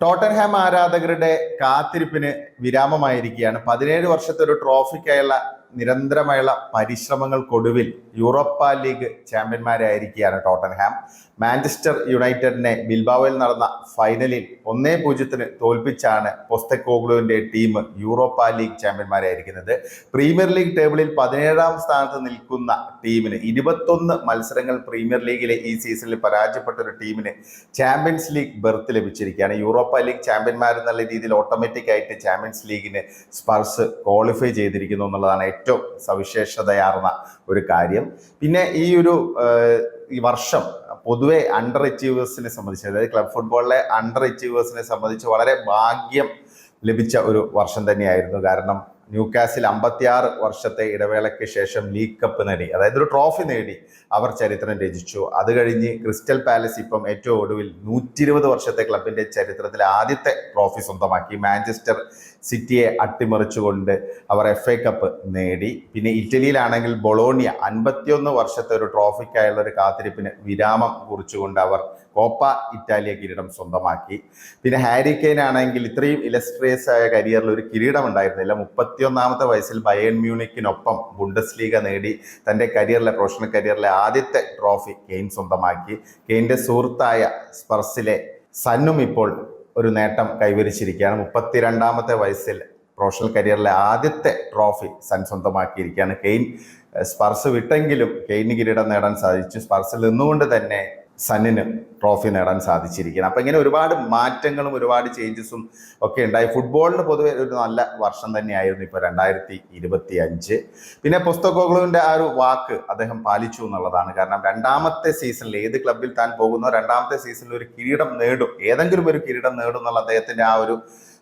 Tottenham ആരാധകരുടെ കാത്തിരിപ്പിന് വിരാമമായിരിക്കുകയാണ്. 17 വർഷത്തെ ഒരു ട്രോഫിക്കായുള്ള നിരന്തരമായുള്ള പരിശ്രമങ്ങൾക്കൊടുവിൽ യൂറോപ്പ ലീഗ് ചാമ്പ്യന്മാരായിരിക്കുകയാണ് ടോട്ടൻഹാം. മാഞ്ചസ്റ്റർ യുണൈറ്റഡിനെ ബിൽബാവോയിൽ നടന്ന ഫൈനലിൽ 1-0 തോൽപ്പിച്ചാണ് പോസ്റ്റെക്കോഗ്ലുവിന്റെ ടീം യൂറോപ്പ ലീഗ് ചാമ്പ്യന്മാരായിരിക്കുന്നത്. പ്രീമിയർ ലീഗ് ടേബിളിൽ 17ാം സ്ഥാനത്ത് നിൽക്കുന്ന ടീമിന് 21 മത്സരങ്ങൾ പ്രീമിയർ ലീഗിലെ ഈ സീസണിൽ പരാജയപ്പെട്ട ഒരു ടീമിന് ചാമ്പ്യൻസ് ലീഗ് ബെർത്ത് ലഭിച്ചിരിക്കുകയാണ്. യൂറോപ്പ ലീഗ് ചാമ്പ്യന്മാരെന്നുള്ള രീതിയിൽ ഓട്ടോമാറ്റിക് ആയിട്ട് ചാമ്പ്യൻസ് ലീഗിന് സ്പർസ് ക്വാളിഫൈ ചെയ്തിരിക്കുന്നു എന്നുള്ളതാണ് ഏറ്റവും സവിശേഷതയാർന്ന ഒരു കാര്യം. പിന്നെ ഈ വർഷം പൊതുവെ അണ്ടർ അച്ചീവേഴ്സിനെ സംബന്ധിച്ച്, അതായത് ക്ലബ് ഫുട്ബോളിലെ അണ്ടർ അച്ചീവേഴ്സിനെ സംബന്ധിച്ച് വളരെ ഭാഗ്യം ലഭിച്ച ഒരു വർഷം തന്നെയായിരുന്നു. കാരണം ന്യൂകാസിൽ 56 വർഷത്തെ ഇടവേളയ്ക്ക് ശേഷം ലീഗ് കപ്പ് നേടി, അതായത് ഒരു ട്രോഫി നേടി അവർ ചരിത്രം രചിച്ചു. അത് കഴിഞ്ഞ് ക്രിസ്റ്റൽ പാലസ് ഇപ്പം ഏറ്റവും ഒടുവിൽ 120 വർഷത്തെ ക്ലബിന്റെ ചരിത്രത്തിലെ ആദ്യത്തെ ട്രോഫി സ്വന്തമാക്കി. മാഞ്ചസ്റ്റർ സിറ്റിയെ അട്ടിമറിച്ചുകൊണ്ട് അവർ FA കപ്പ് നേടി. പിന്നെ ഇറ്റലിയിലാണെങ്കിൽ ബൊളോണിയ 51 വർഷത്തെ ഒരു ട്രോഫിക്കായുള്ള ഒരു കാത്തിരിപ്പിന് വിരാമം കുറിച്ചുകൊണ്ട് അവർ കോപ്പ ഇറ്റാലിയ കിരീടം സ്വന്തമാക്കി. പിന്നെ ഹാരി കെയ്ൻ ആണെങ്കിൽ ഇത്രയും ഇലസ്ട്രിയസ് ആയ കരിയറിൽ ഒരു കിരീടം ഉണ്ടായിരുന്നില്ല. 31ാമത്തെ വയസ്സിൽ ബയേൺ മ്യൂണിക്കിനൊപ്പം ബുണ്ടസ് ലീഗ നേടി തൻ്റെ പ്രൊഫഷണൽ കരിയറിലെ ആദ്യത്തെ ട്രോഫി കെയ്ൻ സ്വന്തമാക്കി. കെയ്ൻ്റെ സുഹൃത്തായ സ്പർസിലെ സന്നും ഇപ്പോൾ ഒരു നേട്ടം കൈവരിച്ചിരിക്കുകയാണ്. 32ാമത്തെ വയസ്സിൽ പ്രൊഫഷണൽ കരിയറിലെ ആദ്യത്തെ ട്രോഫി സൺ സ്വന്തമാക്കിയിരിക്കുകയാണ്. കെയ്ൻ സ്പർസ് വിട്ടെങ്കിലും കെയ്ന് കിരീടം നേടാൻ സാധിച്ചു. സ്പർസിൽ നിന്നുകൊണ്ട് തന്നെ സണ്ണിന് ട്രോഫി നേടാൻ സാധിച്ചിരിക്കുകയാണ്. അപ്പം ഇങ്ങനെ ഒരുപാട് മാറ്റങ്ങളും ഒരുപാട് ചേഞ്ചസും ഒക്കെ ഉണ്ടായി. ഫുട്ബോളിന് പൊതുവെ ഒരു നല്ല വർഷം തന്നെയായിരുന്നു ഇപ്പോൾ 2025. പിന്നെ പോസ്റ്റെക്കോഗ്ലുവിൻ്റെ ആ ഒരു വാക്ക് അദ്ദേഹം പാലിച്ചു എന്നുള്ളതാണ്. കാരണം രണ്ടാമത്തെ സീസണിൽ ഏത് ക്ലബിൽ താൻ പോകുന്നോ രണ്ടാമത്തെ സീസണിൽ ഒരു കിരീടം നേടും, ഏതെങ്കിലും ഒരു കിരീടം നേടും എന്നുള്ള അദ്ദേഹത്തിൻ്റെ ആ ഒരു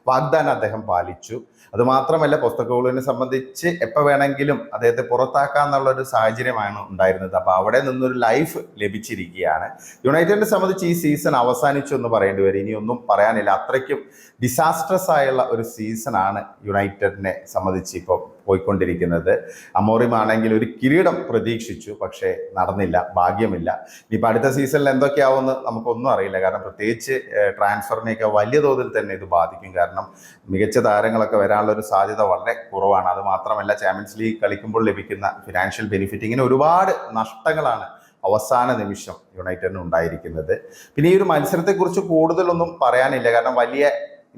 വാഗ്ദാനം അദ്ദേഹം പാലിച്ചു. അതുമാത്രമല്ല, പോസ്റ്റെക്കോഗ്ലുവിനെ സംബന്ധിച്ച് എപ്പോൾ വേണമെങ്കിലും അദ്ദേഹത്തെ പുറത്താക്കാന്നുള്ളൊരു സാഹചര്യമാണ് ഉണ്ടായിരുന്നത്. അപ്പോൾ അവിടെ നിന്നൊരു ലൈഫ് ലഭിച്ചിരിക്കുകയാണ്. യുണൈറ്റഡിനെ സംബന്ധിച്ച് ഈ സീസൺ അവസാനിച്ചു എന്ന് പറയേണ്ടി വരും. ഇനിയൊന്നും പറയാനില്ല. അത്രയ്ക്കും ഡിസാസ്ട്രസ് ആയുള്ള ഒരു സീസണാണ് യുണൈറ്റഡിനെ സംബന്ധിച്ച് ഇപ്പോൾ പോയിക്കൊണ്ടിരിക്കുന്നത്. അമോറിം ആണെങ്കിൽ ഒരു കിരീടം പ്രതീക്ഷിച്ചു, പക്ഷേ നടന്നില്ല, ഭാഗ്യമില്ല. ഇനിയിപ്പോൾ അടുത്ത സീസണിൽ എന്തൊക്കെയാവുമെന്ന് നമുക്കൊന്നും അറിയില്ല. കാരണം പ്രത്യേകിച്ച് ട്രാൻസ്ഫറിനെയൊക്കെ വലിയ തോതിൽ തന്നെ ഇത് ബാധിക്കും. കാരണം മികച്ച താരങ്ങളൊക്കെ വരാനുള്ള ഒരു സാധ്യത വളരെ കുറവാണ്. അത് മാത്രമല്ല, ചാമ്പ്യൻസ് ലീഗ് കളിക്കുമ്പോൾ ലഭിക്കുന്ന ഫിനാൻഷ്യൽ ബെനിഫിറ്റ്, ഇങ്ങനെ ഒരുപാട് നഷ്ടങ്ങളാണ് അവസാന നിമിഷം യുണൈറ്റഡിന് ഉണ്ടായിരിക്കുന്നത്. പിന്നെ ഈ ഒരു മത്സരത്തെക്കുറിച്ച് കൂടുതലൊന്നും പറയാനില്ല. കാരണം വലിയ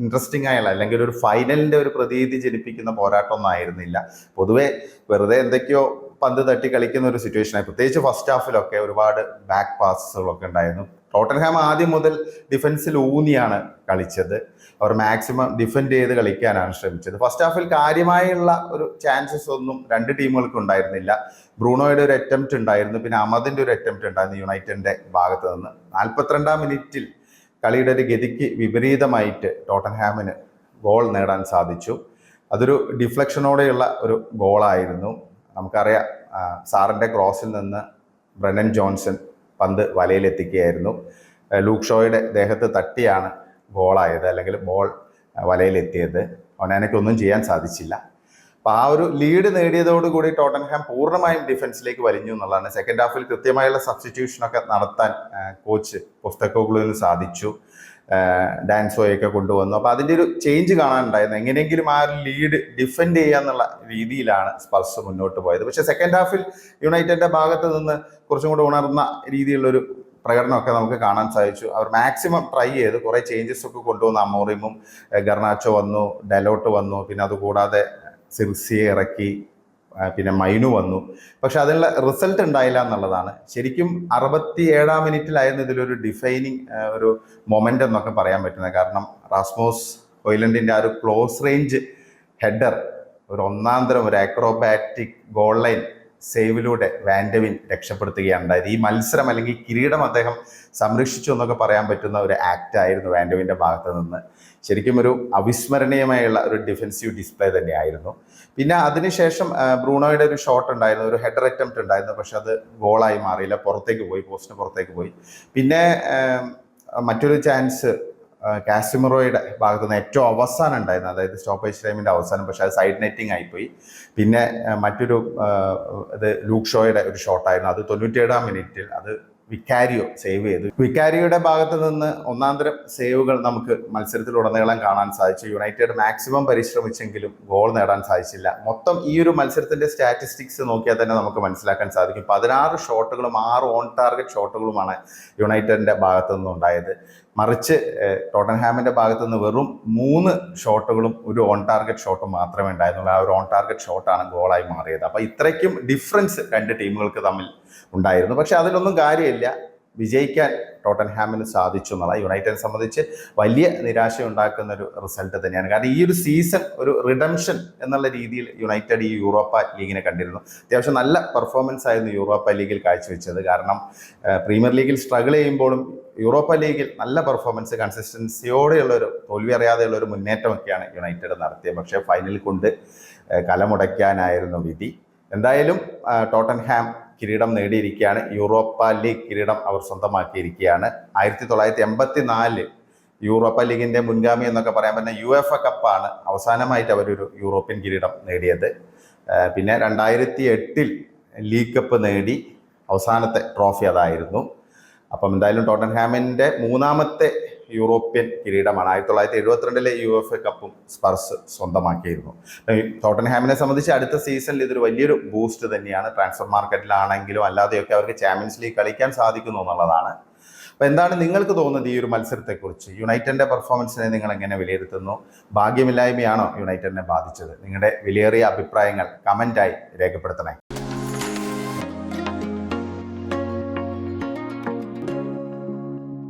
ഇൻട്രസ്റ്റിംഗ് ആയുള്ള അല്ലെങ്കിൽ ഒരു ഫൈനലിൻ്റെ ഒരു പ്രതീതി ജനിപ്പിക്കുന്ന പോരാട്ടമൊന്നും ആയിരുന്നില്ല. പൊതുവെ വെറുതെ എന്തൊക്കെയോ പന്ത് തട്ടി കളിക്കുന്ന ഒരു സിറ്റുവേഷനായി. പ്രത്യേകിച്ച് ഫസ്റ്റ് ഹാഫിലൊക്കെ ഒരുപാട് ബാക്ക് പാസുകളൊക്കെ ഉണ്ടായിരുന്നു. ടോട്ടൻഹാം ആദ്യം മുതൽ ഡിഫൻസിൽ ഊന്നിയാണ് കളിച്ചത്. അവർ മാക്സിമം ഡിഫെൻഡ് ചെയ്ത് കളിക്കാനാണ് ശ്രമിച്ചത്. ഫസ്റ്റ് ഹാഫിൽ കാര്യമായുള്ള ഒരു ചാൻസസ് ഒന്നും രണ്ട് ടീമുകൾക്കും ഉണ്ടായിരുന്നില്ല. ബ്രൂണോയുടെ ഒരു അറ്റംപ്റ്റ് ഉണ്ടായിരുന്നു, പിന്നെ അമദിൻ്റെ ഒരു അറ്റംപ്റ്റ് ഉണ്ടായിരുന്നു യുണൈറ്റഡിൻ്റെ ഭാഗത്ത് നിന്ന്. 42ാം മിനിറ്റിൽ കളിയുടെ ഒരു ഗതിക്ക് വിപരീതമായിട്ട് ടോട്ടൻഹാമിന് ഗോൾ നേടാൻ സാധിച്ചു. അതൊരു ഡിഫ്ലക്ഷനോടെയുള്ള ഒരു ഗോളായിരുന്നു. നമുക്കറിയാം, സാറിൻ്റെ ക്രോസിൽ നിന്ന് ബ്രെനൻ ജോൺസൺ പന്ത് വലയിലെത്തിക്കുകയായിരുന്നു. ലൂക്ക് ഷോയുടെ ദേഹത്ത് തട്ടിയാണ് ഗോളായത്, അല്ലെങ്കിൽ ബോൾ വലയിലെത്തിയത്. ഒനാനയ്ക്കൊന്നും ചെയ്യാൻ സാധിച്ചില്ല. അപ്പോൾ ആ ഒരു ലീഡ് നേടിയതോടുകൂടി ടോട്ടൻഹാം പൂർണ്ണമായും ഡിഫൻസിലേക്ക് വലിഞ്ഞു എന്നുള്ളതാണ്. സെക്കൻഡ് ഹാഫിൽ കൃത്യമായുള്ള സബ്സ്റ്റിറ്റ്യൂഷനൊക്കെ നടത്താൻ കോച്ച് പോസ്റ്റെക്കോഗ്ലുവിന് സാധിച്ചു. ഡാൻസോയൊക്കെ കൊണ്ടുവന്നു. അപ്പോൾ അതിൻ്റെ ഒരു ചേഞ്ച് കാണാനുണ്ടായിരുന്നു. എങ്ങനെയെങ്കിലും ആ ഒരു ലീഡ് ഡിഫെൻഡ് ചെയ്യുക എന്നുള്ള രീതിയിലാണ് സ്പർസ് മുന്നോട്ട് പോയത്. പക്ഷേ സെക്കൻഡ് ഹാഫിൽ യുണൈറ്റഡിൻ്റെ ഭാഗത്ത് നിന്ന് കുറച്ചും കൂടെ ഉണർന്ന രീതിയിലുള്ളൊരു പ്രകടനമൊക്കെ നമുക്ക് കാണാൻ സാധിച്ചു. അവർ മാക്സിമം ട്രൈ ചെയ്ത് കുറേ ചേഞ്ചസ് ഒക്കെ കൊണ്ടുവന്നു. അമോറിമും ഗർണാച്ചോ വന്നു, ഡെലോട്ട് വന്നു, പിന്നെ അതുകൂടാതെ സിർസിയെ ഇറക്കി, പിന്നെ മൈനു വന്നു. പക്ഷെ അതിനുള്ള റിസൾട്ട് ഉണ്ടായില്ല എന്നുള്ളതാണ്. ശരിക്കും 67ാം മിനിറ്റിലായിരുന്നു ഇതിലൊരു ഡിഫൈനിങ് ഒരു മൊമെൻ്റ് എന്നൊക്കെ പറയാൻ പറ്റുന്നത്. കാരണം റാസ്മോസ് ഹോയ്ലൻഡിൻ്റെ ആ ഒരു ക്ലോസ് റേഞ്ച് ഹെഡർ, ഒരു ഒന്നാന്തരം ഒരു ആക്രോബാറ്റിക് ഗോൾ ലൈൻ സേവിലൂടെ വാൻഡവിൻ രക്ഷപ്പെടുത്തുകയാണ് ഉണ്ടായത്. ഈ മത്സരം അല്ലെങ്കിൽ കിരീടം അദ്ദേഹം സംരക്ഷിച്ചു എന്നൊക്കെ പറയാൻ പറ്റുന്ന ഒരു ആക്ട് ആയിരുന്നു വാൻഡവിൻ്റെ ഭാഗത്ത് നിന്ന്. ശരിക്കും ഒരു അവിസ്മരണീയമായുള്ള ഒരു ഡിഫെൻസീവ് ഡിസ്പ്ലേ തന്നെയായിരുന്നു. പിന്നെ അതിനുശേഷം ബ്രൂണോയുടെ ഒരു ഷോട്ട് ഉണ്ടായിരുന്നു, ഒരു ഹെഡർ അറ്റംപ്റ്റ് ഉണ്ടായിരുന്നു. പക്ഷെ അത് ഗോളായി മാറിയില്ല, പുറത്തേക്ക് പോയി, പോസ്റ്റിന് പുറത്തേക്ക് പോയി. പിന്നെ മറ്റൊരു ചാൻസ് കാസിമിറോയുടെ ഭാഗത്ത് നിന്ന് ഏറ്റവും അവസാനം ഉണ്ടായിരുന്നു, അതായത് സ്റ്റോപ്പേജ് ടൈമിൻ്റെ അവസാനം. പക്ഷെ അത് സൈഡ് നെറ്റിംഗ് ആയിപ്പോയി. പിന്നെ മറ്റൊരു ഇത് ലൂക്ക് ഷോയുടെ ഒരു ഷോട്ടായിരുന്നു, അത് 97ാം മിനിറ്റിൽ. അത് വിക്കാരിയോ സേവ് ചെയ്തു. വിക്കാരിയുടെ ഭാഗത്ത് നിന്ന് ഒന്നാന്തരം സേവുകൾ നമുക്ക് മത്സരത്തിലുടനീളം കാണാൻ സാധിച്ചു. യുണൈറ്റഡ് മാക്സിമം പരിശ്രമിച്ചെങ്കിലും ഗോൾ നേടാൻ സാധിച്ചില്ല. മൊത്തം ഈ ഒരു മത്സരത്തിന്റെ സ്റ്റാറ്റിസ്റ്റിക്സ് നോക്കിയാൽ തന്നെ നമുക്ക് മനസ്സിലാക്കാൻ സാധിക്കും. 16 ഷോട്ടുകളും 6 ഓൺ ടാർഗറ്റ് ഷോട്ടുകളുമാണ് യുണൈറ്റഡിന്റെ ഭാഗത്തു നിന്നുണ്ടായത്. മറിച്ച് ടോട്ടൻഹാമിന്റെ ഭാഗത്തു നിന്ന് വെറും 3 ഷോട്ടുകളും 1 ഓൺ ടാർഗറ്റ് ഷോട്ടും മാത്രമേ ഉണ്ടായിരുന്നുള്ളൂ. ആ ഒരു ഓൺ ടാർഗറ്റ് ഷോട്ടാണ് ഗോളായി മാറിയത്. അപ്പോൾ ഇത്രയ്ക്കും ഡിഫറൻസ് രണ്ട് ടീമുകൾക്ക് തമ്മിൽ ഉണ്ടായിരുന്നു. പക്ഷെ അതിലൊന്നും കാര്യമില്ല, വിജയിക്കാൻ ടോട്ടൻഹാമിന് സാധിച്ചു എന്നുള്ളത് യുണൈറ്റഡിനെ സംബന്ധിച്ച് വലിയ നിരാശ ഉണ്ടാക്കുന്ന ഒരു റിസൾട്ട് തന്നെയാണ്. കാരണം ഈ ഒരു സീസൺ ഒരു റിഡംഷൻ എന്നുള്ള രീതിയിൽ യുണൈറ്റഡ് ഈ യൂറോപ്പ ലീഗിനെ കണ്ടിരുന്നു. അത്യാവശ്യം നല്ല പെർഫോമൻസ് ആയിരുന്നു യൂറോപ്പ ലീഗിൽ കാഴ്ചവെച്ചത്. കാരണം പ്രീമിയർ ലീഗിൽ സ്ട്രഗിൾ ചെയ്യുമ്പോഴും യൂറോപ്പ ലീഗിൽ നല്ല പെർഫോമൻസ്, കൺസിസ്റ്റൻസിയോടെയുള്ളൊരു തോൽവി അറിയാതെയുള്ള ഒരു മുന്നേറ്റമൊക്കെയാണ് യുണൈറ്റഡ് നടത്തിയത്. പക്ഷേ ഫൈനൽ കൊണ്ട് കലമുടയ്ക്കാനായിരുന്നു വിധി. എന്തായാലും ടോട്ടൻഹാം കിരീടം നേടിയിരിക്കുകയാണ്. യൂറോപ്പ ലീഗ് കിരീടം അവർ സ്വന്തമാക്കിയിരിക്കുകയാണ്. 1984 യൂറോപ്പ ലീഗിന്റെ മുൻഗാമി എന്നൊക്കെ പറയാൻ പറ്റുന്ന UEFA കപ്പാണ് അവസാനമായിട്ട് അവരൊരു യൂറോപ്യൻ കിരീടം നേടിയത്. പിന്നെ 2008 ലീഗ് കപ്പ് നേടി അവസാനത്തെ ട്രോഫി അതായിരുന്നു. അപ്പം എന്തായാലും ടോട്ടൻഹാമിന്റെ 3ാമത്തെ യൂറോപ്യൻ കിരീടമാണ്. 1972 UEFA കപ്പും സ്പർസ് സ്വന്തമാക്കിയിരുന്നു. ടോട്ടൻഹാമിനെ സംബന്ധിച്ച് അടുത്ത സീസണിൽ ഇതൊരു വലിയൊരു ബൂസ്റ്റ് തന്നെയാണ്. ട്രാൻസ്ഫർ മാർക്കറ്റിലാണെങ്കിലും അല്ലാതെയൊക്കെ അവർക്ക് ചാമ്പ്യൻസ് ലീഗ് കളിക്കാൻ സാധിക്കുന്നു എന്നുള്ളതാണ്. അപ്പോൾ എന്താണ് നിങ്ങൾക്ക് തോന്നുന്നത് ഈ ഒരു മത്സരത്തെക്കുറിച്ച്? യുണൈറ്റഡിന്റെ പെർഫോമൻസിനെ നിങ്ങൾ എങ്ങനെ വിലയിരുത്തുന്നു? ഭാഗ്യമില്ലായ്മയാണോ യുണൈറ്റഡിനെ ബാധിച്ചത്? നിങ്ങളുടെ വിലയേറിയ അഭിപ്രായങ്ങൾ കമൻ്റായി രേഖപ്പെടുത്തണേ.